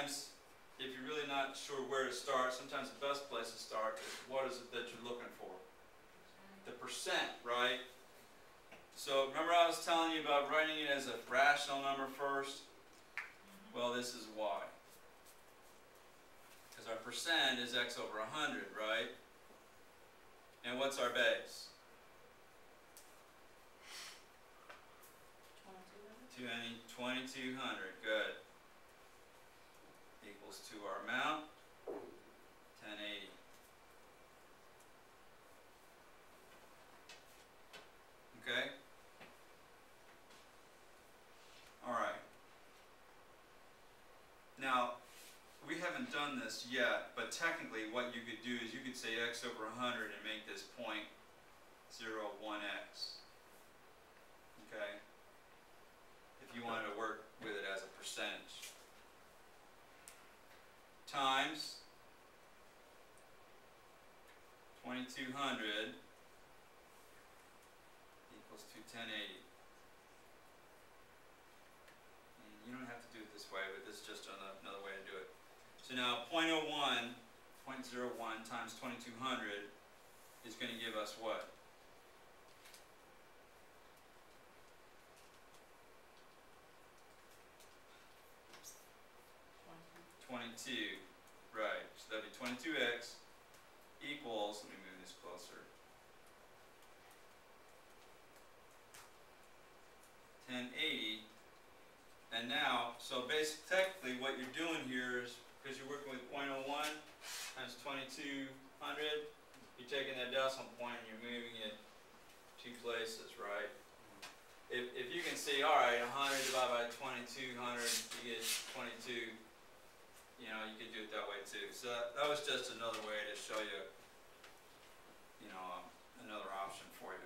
sometimes, if you're really not sure where to start, sometimes the best place to start is what is it that you're looking for? The percent, right? So remember I was telling you about writing it as a rational number first? Well, this is why. Because our percent is x over 100, right? And what's our base? 2200, good. Equals to our amount, 1080. Okay? Alright. Now, we haven't done this yet, but technically what you could do is you could say x over 100 and make this 0.01x. Okay? If you wanted to work with it as a percentage. Times 2200 equals to 1080. And you don't have to do it this way, but this is just another way to do it. So now 0.01 times 2200 is going to give us what? 22, right, so that'd be 22x equals, let me move this closer, 1080, and now, so basically, technically what you're doing here is, because you're working with 0.01 times 2200, you're taking that decimal point and you're moving it two places, right? If you can see, alright, 100 divided by 2200, you get 22. You know, you could do it that way too. So that was just another way to show you, another option for you.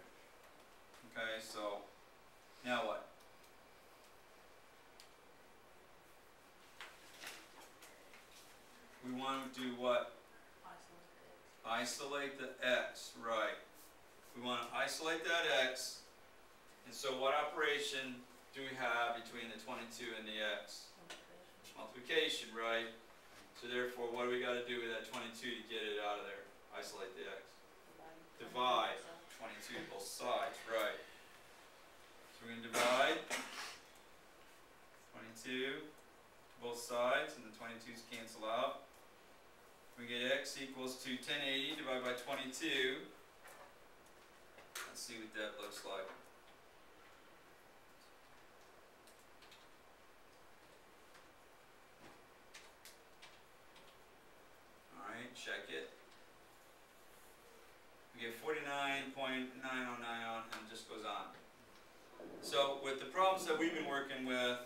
Okay, so now what? We want to do what? Isolate the x, right. We want to isolate that x. And so what operation do we have between the 22 and the x? Multiplication, right? So therefore, what do we got to do with that 22 to get it out of there? Isolate the x. Divide 22 both sides, right? So we're going to divide 22 both sides, and the 22's cancel out. We get x equals to 1080 divided by 22. Let's see what that looks like. Check it. We get 49.9090 and it just goes on. So with the problems that we've been working with,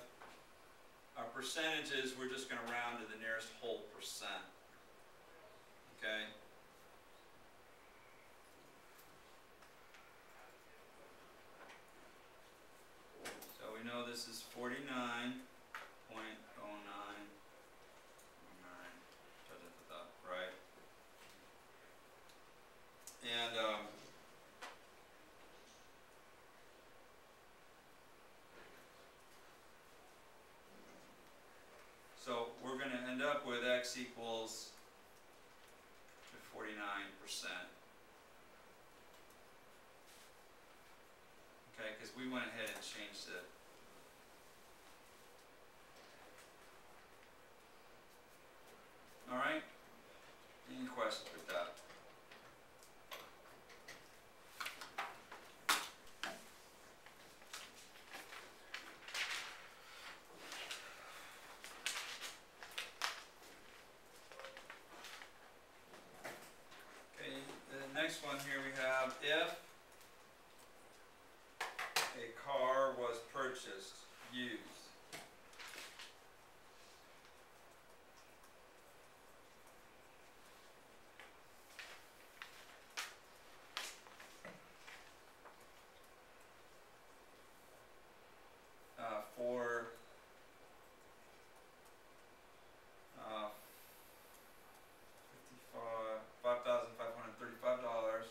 our percentages, we're just going to round to the nearest whole percent. Okay? So we know this is 49.09. Right? And so we're going to end up with x equals to 49%. Okay, because we went ahead and changed it. All right? Any questions with that? Okay, the next one here we have if a car was purchased, used. For $5,535,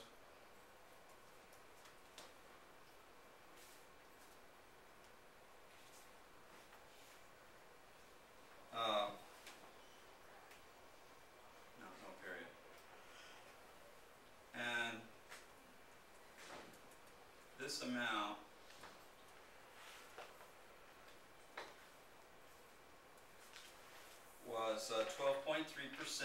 was 12.3%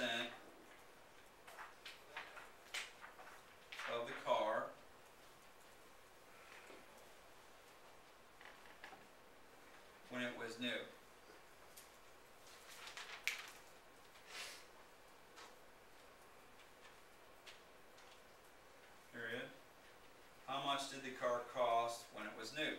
of the car when it was new. Period. How much did the car cost when it was new?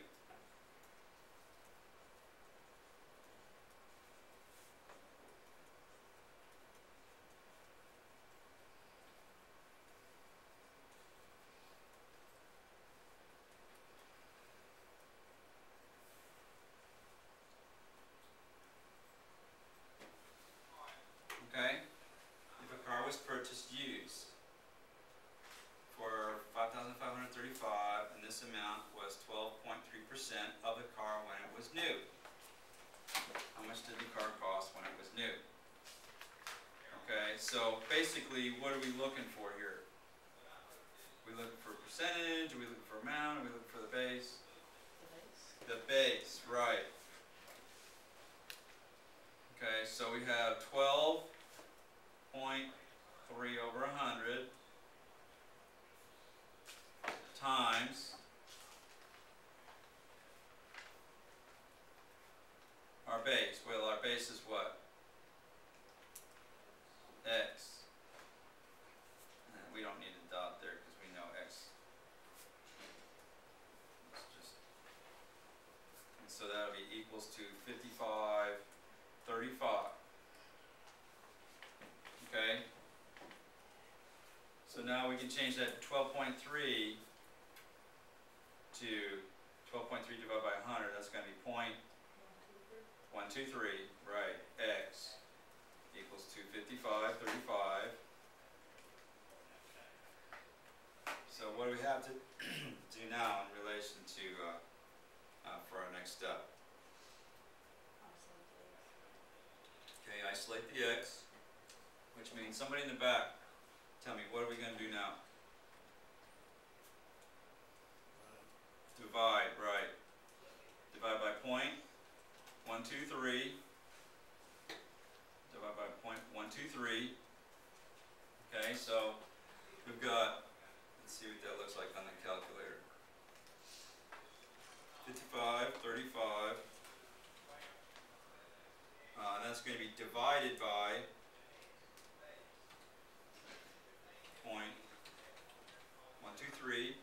Okay? If a car was purchased used for $5,535 and this amount was 12.3% of the car when it was new. How much did the car cost when it was new? Okay, so basically what are we looking for here? We looking for percentage, are we looking for amount, are we looking for the base? The base, right. Okay, so we have 12.3 over 100 times our base. Well, our base is what? X. And we don't need a dot there because we know X. And so that'll be equals to 55.35. Okay? So now we can change that to 12.3 to 12.3 divided by 100. That's going to be 0.123, right? X equals to 55.35. So what do we have to do now in relation to for our next step? Okay, isolate the X, which means somebody in the back, tell me, what are we going to do now? Divide, right. Divide by 0.123. Divide by 0.123. Okay, so we've got, let's see what that looks like on the calculator. 55.35. That's going to be divided by 0.123.